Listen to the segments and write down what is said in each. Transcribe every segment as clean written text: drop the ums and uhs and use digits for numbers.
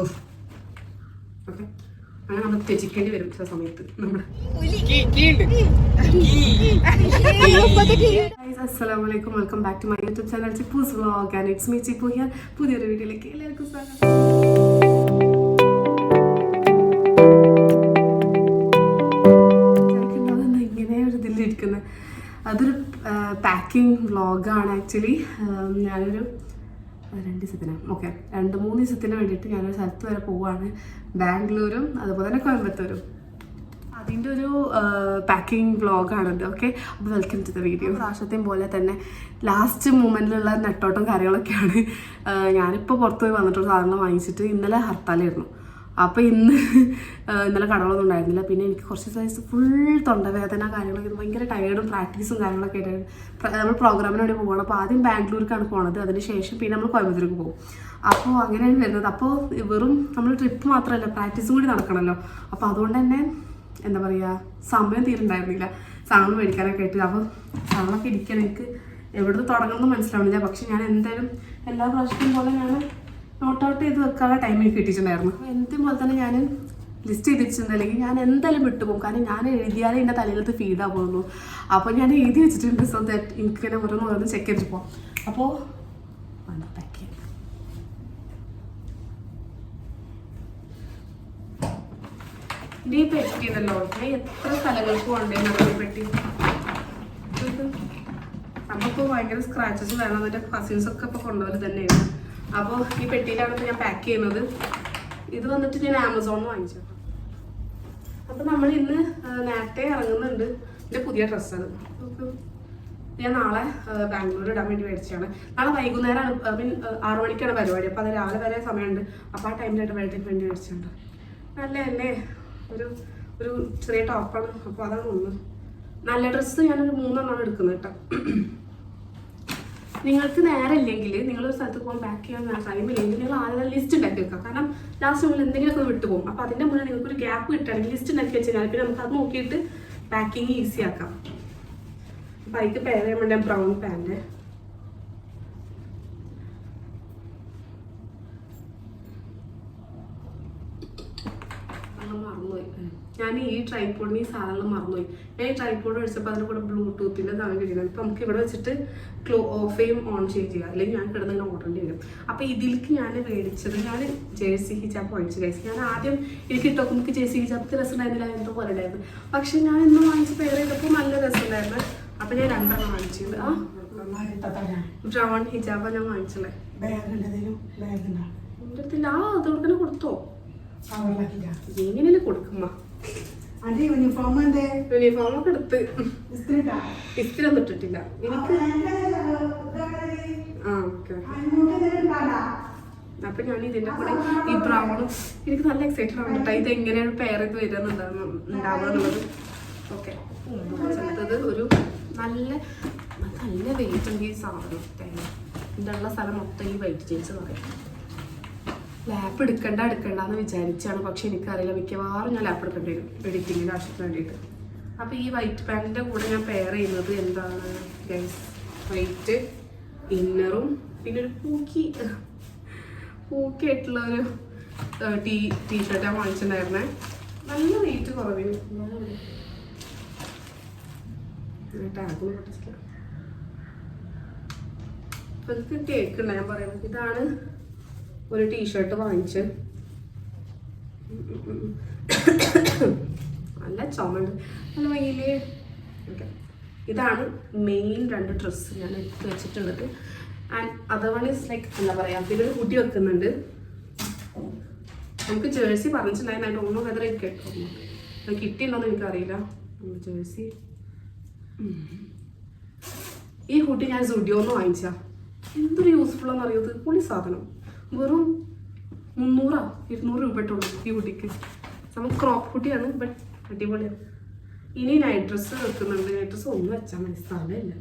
Okay, അങ്ങനെ നമ്മൾ ത്യജിക്കേണ്ടി വരും ചില സമയത്ത്. നമ്മുടെ അസ്സലാമു അലൈക്കും, welcome back to my YouTube channel Chippus vlog and it's me Chippu here. പുതിയൊരു വീഡിയോയിലേക്ക് എല്ലാവർക്കും സ്വാഗതം. ഇങ്ങനെ ഒരു ഇതിലിരിക്കുന്നത് അതൊരു പാക്കിംഗ് വ്ളോഗാണ്. ആക്ച്വലി ഞാനൊരു 2 ദിവസത്തിന് 2-3 ദിവസത്തിന് വേണ്ടിയിട്ട് ഞാനൊരു സ്ഥലത്ത് വരെ പോവുകയാണ്. ബാംഗ്ലൂരും അതുപോലെ തന്നെ കോയമ്പത്തൂരും. അതിൻ്റെ ഒരു പാക്കിംഗ് വ്ളോഗാണിത്. ഓക്കെ, അപ്പോൾ വെൽക്കം ടു ദ വീഡിയോ. പ്രാവശ്യത്തെയും പോലെ തന്നെ ലാസ്റ്റ് മൂമെൻറ്റിലുള്ള നെട്ടോട്ടം കാര്യങ്ങളൊക്കെയാണ്. ഞാനിപ്പോൾ പുറത്ത് പോയി വന്നിട്ടൊരു സാധനം വാങ്ങിച്ചിട്ട് ഇന്നലെ ഹർത്താലായിരുന്നു. അപ്പോൾ ഇന്നലെ കടകളൊന്നും ഉണ്ടായിരുന്നില്ല. പിന്നെ എനിക്ക് കുറച്ച് ദിവസം ഫുൾ തൊണ്ടവേദന കാര്യങ്ങളൊക്കെ, ഭയങ്കര ടയേർഡും പ്രാക്ടീസും കാര്യങ്ങളൊക്കെ ആയിട്ടാണ് നമ്മൾ പ്രോഗ്രാമിന് വേണ്ടി പോകണം. അപ്പോൾ ആദ്യം ബാംഗ്ലൂർക്കാണ് പോണത്, അതിന് ശേഷം പിന്നെ നമ്മൾ കോയമ്പത്തൂർക്ക് പോകും. അപ്പോൾ അങ്ങനെയാണ് വരുന്നത്. അപ്പോൾ വെറും നമ്മൾ ട്രിപ്പ് മാത്രമല്ല, പ്രാക്ടീസും കൂടി നടക്കണമല്ലോ. അപ്പോൾ അതുകൊണ്ട് തന്നെ എന്താ പറയുക, സമയം തീരുണ്ടായിരുന്നില്ല സാധനം മേടിക്കാനൊക്കെ ആയിട്ട്. അപ്പോൾ സാധനമൊക്കെ ഇരിക്കാൻ എനിക്ക് എവിടുന്ന് തുടങ്ങണമെന്ന് മനസ്സിലാവുന്നില്ല. പക്ഷെ ഞാൻ എന്തായാലും എല്ലാ പ്രാവശ്യവും പോലെ ഞാൻ നോട്ട് ഔട്ട് ചെയ്ത് വെക്കാനുള്ള ടൈം എനിക്ക് കിട്ടിയിട്ടുണ്ടായിരുന്നു. എന്തും പോലെ തന്നെ ഞാൻ ലിസ്റ്റ് ചെയ്ത് വെച്ചിട്ടുണ്ട്, അല്ലെങ്കിൽ ഞാൻ എന്തായാലും വിട്ടുപോകും. കാരണം ഞാൻ എഴുതിയാലേ എൻ്റെ തലയിലത്ത് ഫീഡാകുള്ളൂ. അപ്പോൾ ഞാൻ എഴുതി വെച്ചിട്ടുണ്ട്. സോ ദാറ്റ് എനിക്കിങ്ങനെ ഓരോന്ന് ചെക്ക് ചെയ്തിട്ട് പോകാം. അപ്പോൾ പാക്ക് ചെയ്യാം. നീ പെട്ടി ഇതല്ലോ, നീ എത്ര സ്ഥലങ്ങൾക്ക് കൊണ്ടുപോയി പെട്ടി. നമ്മളിപ്പോൾ ഭയങ്കര സ്ക്രാച്ചസ് വേണം. എന്നിട്ട് കസിൻസൊക്കെ ഇപ്പോൾ കൊണ്ടുപോകൽ തന്നെയാണ്. അപ്പോൾ ഈ പെട്ടിയിലാണ് ഇപ്പോൾ ഞാൻ പാക്ക് ചെയ്യുന്നത്. ഇത് വന്നിട്ട് ഞാൻ ആമസോണിൽ വാങ്ങിച്ചു. അപ്പോൾ നമ്മൾ ഇന്ന് നേരത്തെ ഇറങ്ങുന്നുണ്ട്. എൻ്റെ പുതിയ ഡ്രസ്സാണ്. ഞാൻ നാളെ ബാംഗ്ലൂർ ഇടാൻ വേണ്ടി മേടിച്ചാണ്. നാളെ വൈകുന്നേരമാണ്, 6 മണിക്കാണ് പരിപാടി. അപ്പോൾ അത് രാവിലെ വരെ സമയമുണ്ട്. അപ്പോൾ ആ ടൈമിലായിട്ട് വേണ്ടിയിട്ട് വേണ്ടി മേടിച്ചിട്ടുണ്ട്. നല്ലതല്ലേ, ഒരു ചെറിയ ടോപ്പാണ്. അപ്പോൾ അതാണ് ഒന്ന് നല്ല ഡ്രസ്സ്. ഞാനൊരു 3 എണ്ണമാണ് എടുക്കുന്നത് കേട്ടോ. നിങ്ങൾക്ക് നേരെ ഇല്ലെങ്കിൽ, നിങ്ങളൊരു സ്ഥലത്ത് പോകാൻ പാക്ക് ചെയ്യാൻ ടൈമില്ലെങ്കിൽ നിങ്ങൾ ആദ്യം ലിസ്റ്റ് ഉണ്ടാക്കി വെക്കുക. കാരണം ലാസ്റ്റ് നമ്മൾ എന്തെങ്കിലുമൊക്കെ വിട്ടുപോകും. അപ്പോൾ അതിൻ്റെ മുന്നേ നിങ്ങൾക്കൊരു ഗ്യാപ്പ് കിട്ടുകയാണെങ്കിൽ ലിസ്റ്റ് ഉണ്ടാക്കി വെച്ച് കഴിഞ്ഞാൽ പിന്നെ നമുക്ക് അത് നോക്കിയിട്ട് പാക്കിങ് ഈസി ആക്കാം. അപ്പോൾ അതിക്ക് പെയർ ചെയ്യാൻ വേണ്ടി ബ്രൗൺ പാൻറ്, മറന്നുപോയി. ഞാൻ ഈ ട്രൈപോഡിന് ഈ സാധനങ്ങൾ മറന്നുപോയി. ഞാൻ ഈ ട്രൈപോഡ് വെച്ചപ്പോൾ അതിൻ്റെ കൂടെ ബ്ലൂടൂത്തിൻ്റെ സാധനം കിട്ടിയത്. അപ്പോൾ നമുക്ക് ഇവിടെ വെച്ചിട്ട് ഓഫയും ഓൺ ചെയ്യുക, അല്ലെങ്കിൽ ഞാൻ കിടന്ന് ഓടേണ്ടി വരും. അപ്പോൾ ഇതിലേക്ക് ഞാൻ മേടിച്ചത്, ഞാൻ ജേഴ്സി ഹിജാബ് വാങ്ങിച്ചു കഴിച്ചു. ഞാൻ ആദ്യം എനിക്ക് ഇട്ടൊക്കെ നമുക്ക് ജേഴ്സി ഹിജാബിക്ക് രസം ഉണ്ടായിരുന്നില്ല, എന്തോ പോലെ ഉണ്ടായിരുന്നു. പക്ഷെ ഞാൻ ഇന്ന് വാങ്ങിച്ച് പെയർ ചെയ്തപ്പോൾ നല്ല രസമുണ്ടായിരുന്നു. അപ്പോൾ ഞാൻ 2 എണ്ണം വാങ്ങിച്ചത്. ബ്രൗൺ ഹിജാബാണ് ഞാൻ വാങ്ങിച്ചത്. എൻ്റെ അടുത്തില്ല. അതോടെ തന്നെ കൊടുത്തോ? എങ്ങനെയല്ലേ കൊടുക്കുമ്പോ യൂണിഫോം ഒക്കെ എടുത്ത് ഇസ്തിരി ഒന്നും ഇട്ടിട്ടില്ല എനിക്ക്. അപ്പൊ ഞാൻ ഇതിന്റെ കൂടെ ഈ ബ്രൗണും എനിക്ക് നല്ല എക്സൈറ്റഡ് ആണ് കേട്ടോ. ഇത് എങ്ങനെയാണ് പെയർ ചെയ്ത് ഉണ്ടാവുക എന്നുള്ളത്. ഓക്കെ, ചിലത് ഒരു നല്ല വെയിറ്റ് ഉണ്ട് ഈ സാധനം. ഇതുള്ള സ്ഥലം മൊത്തം ഈ വെയിറ്റ് ചേഞ്ച് പറയാം. ലാപ്പ് എടുക്കണ്ടെന്ന് വിചാരിച്ചാണ്. പക്ഷെ എനിക്കറിയില്ല, മിക്കവാറും ഞാൻ ലാപ്പ് എടുക്കേണ്ടി വരും എഡിറ്റിങ്ങിൻ്റെ ആവശ്യത്തിന് വേണ്ടിയിട്ട്. അപ്പോൾ ഈ വൈറ്റ് പാൻറ്റിൻ്റെ കൂടെ ഞാൻ പെയർ ചെയ്യുന്നത് എന്താണ് ഗൈസ്, വൈറ്റ് ഇന്നറും പിന്നെ ഒരു പൂക്കിയായിട്ടുള്ള ഒരു ടീഷർട്ട് ഞാൻ വാങ്ങിച്ചിട്ടുണ്ടായിരുന്നേ. നല്ല വെയിറ്റ് കുറവിന് ടാഗൊന്നും പൊട്ടിച്ചില്ല. അപ്പോൾ ഇത് കേൾക്കണ്ട ഞാൻ പറയുന്നത്. ഇതാണ് ഒരു ടീഷർട്ട് വാങ്ങിച്ച്, നല്ല ചുമണ്ട്, നല്ല ഭംഗിയില്. ഓക്കെ, ഇതാണ് മെയിൻ 2 ഡ്രസ്സ് ഞാൻ എടുത്ത് വെച്ചിട്ടുള്ളത്. And other one is like എന്താ പറയുക, പിന്നെ ഒരു കുട്ടി വെക്കുന്നുണ്ട്. നമുക്ക് ജേഴ്സി പറഞ്ഞിട്ടുണ്ടായിരുന്നു. അതിൻ്റെ ഒന്നും വെതർ കേട്ടോ കിട്ടിയിട്ടുണ്ടോയെന്ന് എനിക്കറിയില്ല. ജേഴ്സി ഈ കുട്ടി ഞാൻ സുഡിയോന്ന് വാങ്ങിച്ചാ. എന്തൊരു യൂസ്ഫുള്ളാന്ന് അറിയാം. പൊളി സാധനം. വെറും 300-200 രൂപ ഇട്ടുള്ളൂ ഈ കുട്ടിക്ക്. നമുക്ക് ക്രോപ്പ് കുട്ടിയാണ്, ബട്ട് അടിപൊളിയാണ്. ഇനി നൈറ്റ് ഡ്രസ്സ് വെക്കുന്നുണ്ട്. നൈറ്റ് ഡ്രസ്സ് ഒന്നും വെച്ചാൽ മതി, സ്ഥലമില്ല.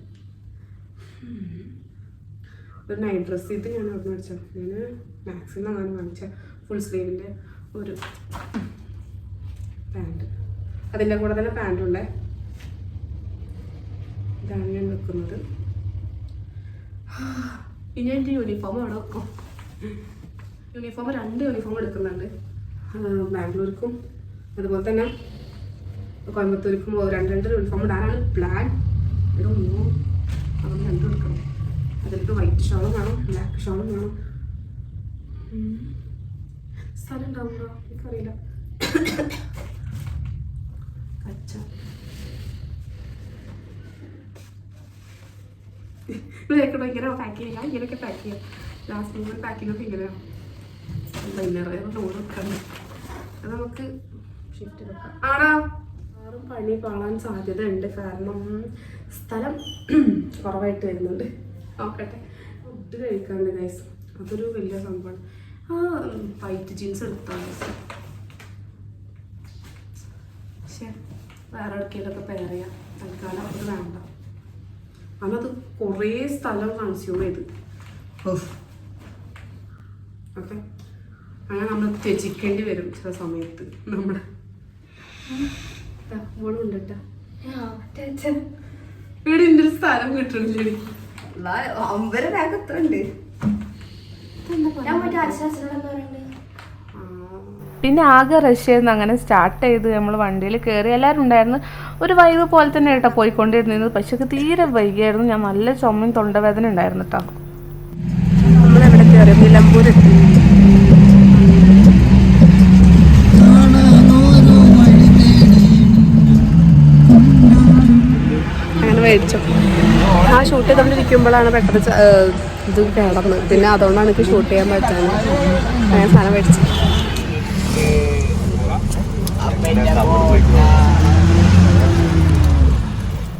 ഒരു നൈറ്റ് ഡ്രസ്സ് ഇത് ഞാൻ അവിടെ മേടിച്ചാൽ, ഞാൻ മാക്സിൽ നിന്ന് അങ്ങനെ വാങ്ങിച്ച ഫുൾ സ്ലീവിൻ്റെ ഒരു പാൻറ്. അതിൻ്റെ കൂടെ തന്നെ പാൻറ്റുണ്ടേ. ഇതാണ് ഞാൻ വെക്കുന്നത്. ഇനി എൻ്റെ യൂണിഫോം അവിടെ വെക്കും. യൂണിഫോം 2 യൂണിഫോം എടുക്കുന്നുണ്ട്. ബാംഗ്ലൂർക്കും അതുപോലെ തന്നെ കോയമ്പത്തൂർക്കും 2 യൂണിഫോം ഇടാനാണ് പ്ലാൻ. ഇതൊന്നും അതൊന്നും 2 എടുക്കണം. അതിലേക്ക് വൈറ്റ് ഷോളും വേണം, ബ്ലാക്ക് ഷോളും വേണം. സ്ഥലം ഉണ്ടാവുമോ എനിക്കറിയില്ല. കച്ച ഇതൊക്കെ ഇങ്ങനെ പാക്ക് ചെയ്യാം, ഇങ്ങനെയൊക്കെ പാക്ക് ചെയ്യാം. ലാസ്റ്റ് മൊമെന്റ് പാക്കിങ്ങൊക്കെ ഇങ്ങനെയാണ്. വൈകുന്നേരം ലോഡ് വെക്കാണ്. അത് നമുക്ക് ഷിഫ്റ്റ് വെക്കാം. ആടാ ആറും പണി പാളാൻ സാധ്യത ഉണ്ട്, കാരണം സ്ഥലം കുറവായിട്ട് വരുന്നുണ്ട്. നോക്കട്ടെ. ഫുഡ് കഴിക്കാണ്ട് ഗൈസ്, അതൊരു വലിയ സംഭവമാണ്. വൈറ്റ് ജീൻസ് എടുത്താണ് പക്ഷെ വേറെ ഇടയ്ക്കൊക്കെ പെയർ ചെയ്യാം. തൽക്കാലം അത് വേണ്ട, അന്നത് കുറേ സ്ഥലം കൺസ്യൂം ചെയ്ത്. ഓക്കെ, അങ്ങനെ നമ്മൾ ത്യജിക്കേണ്ടി വരും ചില സമയത്ത്. നമ്മുടെ ഉണ്ട് കേട്ടോ, ഇവിടെ എൻ്റെ ഒരു സ്ഥലം കിട്ടണില്ലേ? 9 ബാഗ് എത്ര ഉണ്ട്? പിന്നെ ആകെ റഷ് ചെയ്യുന്നു. അങ്ങനെ സ്റ്റാർട്ട് ചെയ്ത് നമ്മൾ വണ്ടിയിൽ കയറി. എല്ലാവരും ഉണ്ടായിരുന്നു. ഒരു വൈബ് പോലെ തന്നെ കേട്ടോ പോയിക്കൊണ്ടിരുന്നത്. പക്ഷെ തീരെ വൈകിയായിരുന്നു. ഞാൻ നല്ല ചുമയും തൊണ്ടവേദന ഉണ്ടായിരുന്നു കേട്ടോ. നമ്മളെവിടെ കയറി? നിലമ്പൂർ എത്തി. അങ്ങനെ മേടിച്ചു. ആ ഷൂട്ട് ചെയ്തുകൊണ്ടിരിക്കുമ്പോഴാണ് പെട്ടെന്ന് ഇത് കിടന്നത്. പിന്നെ അതുകൊണ്ടാണ് എനിക്ക് ഷൂട്ട് ചെയ്യാൻ പറ്റാൻ ഞാൻ സാധനം മേടിച്ചു.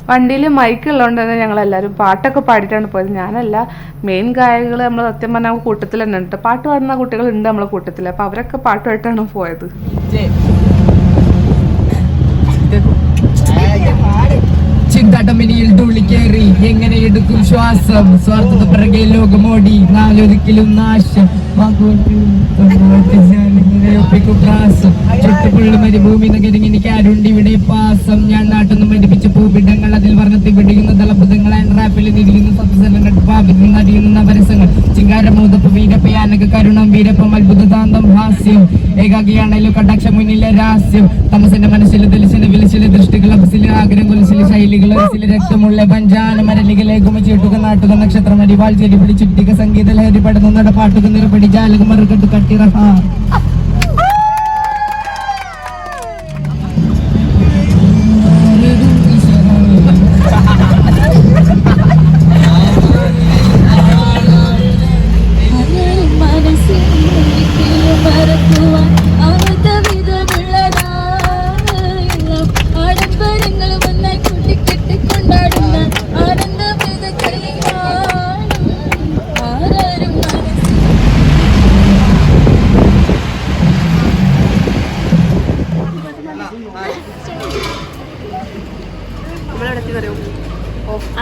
വണ്ടിയിൽ മൈക്ക് ഉള്ളതുകൊണ്ട് തന്നെ ഞങ്ങളെല്ലാവരും പാട്ടൊക്കെ പാടിയിട്ടാണ് പോയത്. ഞാനല്ല, മെയിൻ ഗായകൾ നമ്മൾ സത്യം പറഞ്ഞാൽ കൂട്ടത്തിൽ തന്നെ ഉണ്ട്. പാട്ട് പാടുന്ന കുട്ടികളുണ്ട് നമ്മളെ കൂട്ടത്തിൽ. അപ്പോൾ അവരൊക്കെ പാട്ടുമായിട്ടാണ് പോയത്. ചിന്താട്ടമിനിയിൽ തുള്ളിക്കേറി എങ്ങനെ എടുക്കും ശ്വാസം, സ്വാർത്ഥത പിറകെ ലോകമോടി, നാലൊരിക്കലും നാശം ഒപ്പിക്കും പ്രാസം. ചുട്ടുപുള്ളി മരുഭൂമി നഗരിങ്ങനെ ആരുണ്ട് ഇവിടെ പാസം. ഞാൻ നാട്ടൊന്നും മരിപ്പിച്ച പൂവിടങ്ങൾ, അതിൽ വർണ്ണത്തിൽ വിടിയുന്ന ദളപുതങ്ങൾ, റാപ്പിൽ നിരിയുന്ന സത്യസലങ്ങൾ, പാപിൽ നടിയുന്ന നവരസങ്ങൾ, ചിങ്കാരമോദപ്പ് വീരപ്പയാനക കരുണം, വീരപ്പം അത്ഭുതതാന്തം ഹാസ്യം, ഏകാകിയാണല്ലോ കടാക്ഷ മുന്നിലെ രഹസ്യം. തമസിന്റെ മനസ്സിലെ ദലിച്ചിലെ വിളിച്ചിലെ ദൃഷ്ടികൾ, അപസിലെ ആഗ്രഹം, കുലസിലെ ശൈലികൾ, ചില രക്തമുള്ള പഞ്ചാന മരലികളെ ഗുമചീട്ടുക നാട്ടുക നക്ഷത്രമരി വാൾ ചെടി പിടിച്ചിട്ടിക സംഗീത ലഹരി പടന്നു നടപ്പാട്ടുക നിറപടി ജാലക മറുകെട്ട് കട്ടിറഹ.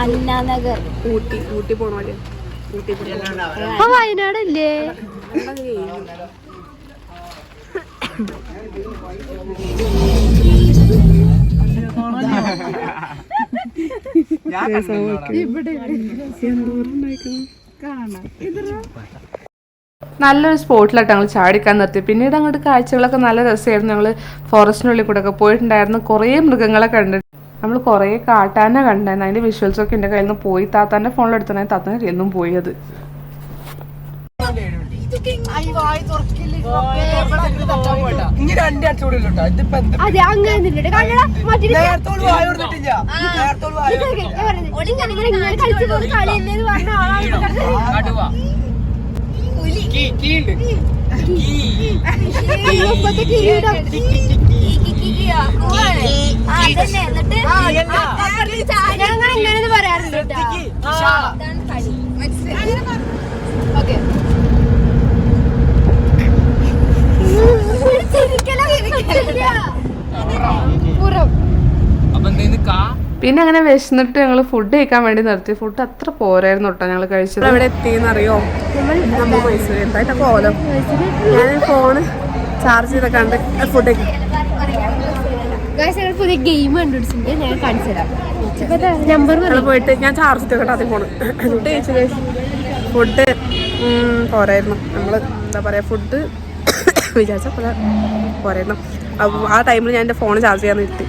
അന്നാനഗർ ഊട്ടി പോണ വഴി. ഊട്ടി വയനാടല്ലേ? നല്ലൊരു സ്പോട്ടിലായിട്ട് ഞങ്ങൾ ചാടിക്കാൻ നിർത്തി. പിന്നീട് അങ്ങോട്ട് കാഴ്ചകളൊക്കെ നല്ല രസമായിരുന്നു. ഞങ്ങൾ ഫോറസ്റ്റിനുള്ളിൽ കൂടെ ഒക്കെ പോയിട്ടുണ്ടായിരുന്നു. കുറേ മൃഗങ്ങളെ കണ്ടിട്ട് നമ്മൾ കുറേ കാട്ടാനെ കണ്ടായിരുന്നു. അതിൻ്റെ വിഷ്വൽസൊക്കെ എൻ്റെ കയ്യിൽ നിന്ന് പോയി. താത്താൻ്റെ ഫോണിലെടുത്തിട്ടുണ്ടെങ്കിൽ താത്താൻ്റെ കയ്യിൽ നിന്നും പോയി. അത് പറയാറുണ്ട്. പിന്നെ അങ്ങനെ വിശന്നിട്ട് ഞങ്ങൾ ഫുഡ് കഴിക്കാൻ വേണ്ടി നിർത്തി. ഫുഡ് അത്ര പോരായിരുന്നു കേട്ടോ ഞങ്ങൾ കഴിച്ചത്. എവിടെ എത്തിയെന്നറിയോ? നമ്മൾ മൈസൂർ എന്തായിട്ട് പോലോ. ഞാൻ ഫോണ് ചാർജ് ചെയ്തൊക്കെ ഫുഡ് പുതിയ ഗെയിം കണ്ടുപിടിച്ചിട്ടുണ്ട്, ഞാൻ കാണിച്ചു തരാം. നമ്പർ പോയിട്ട് ഞാൻ ചാർജ് ചെയ്തോട്ടെ ആദ്യം ഫോണ്. ഫുഡ് കഴിച്ചു. ഫുഡ് പോരായിരുന്നു. നമ്മൾ എന്താ പറയുക ഫുഡ് വിചാരിച്ച പോലെ പോരായിരുന്നു. അപ്പോൾ ആ ടൈമിൽ ഞാൻ എൻ്റെ ഫോൺ ചാർജ് ചെയ്യാൻ നിർത്തി.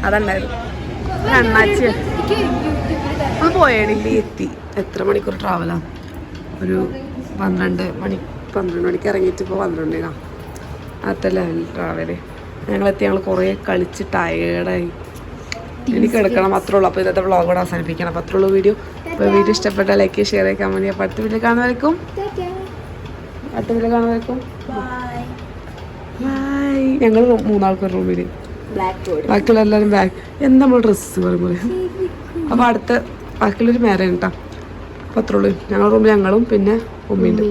അതുണ്ടായിരുന്നു അണ്ണാച്ചി അത് പോയടില്ലേ എത്തി. എത്ര മണിക്കൂർ ട്രാവലാണ്? ഒരു 12 മണിക്ക് ഇറങ്ങിയിട്ട് ഇപ്പോൾ 12 അത്ര ലെവൽ ട്രാവല്. ഞങ്ങളെത്തി. ഞങ്ങൾ കുറേ കളിച്ച് ടയേർഡായി. എനിക്ക് എടുക്കണം അത്രേ ഉള്ളൂ. അപ്പോൾ ഇന്നത്തെ വ്ളോഗ് കൂടെ അവസാനിപ്പിക്കണം. അപ്പോൾ അത്രേ ഉള്ളൂ വീഡിയോ. അപ്പോൾ വീഡിയോ ഇഷ്ടപ്പെട്ടാൽ ലൈക്ക് ഷെയർ ചെയ്യാൻ മതി. അപ്പോൾ അടുത്ത വീഡിയോ കാണുന്നവർക്കും ബൈ. ഞങ്ങൾ 3 ആൾക്കാർ റൂമിൽ, ബാക്കിയുള്ള എല്ലാവരും ബാക്ക് എന്താ നമ്മൾ ഡ്രസ്സ് പറയുമ്പോൾ. അപ്പോൾ അടുത്ത ബാക്കിയുള്ളൊരു മേരെ കേട്ടോ. അപ്പോൾ അത്രേ ഉള്ളൂ. ഞങ്ങളുടെ റൂമിൽ ഞങ്ങളും പിന്നെ ഉമ്മയുണ്ട്.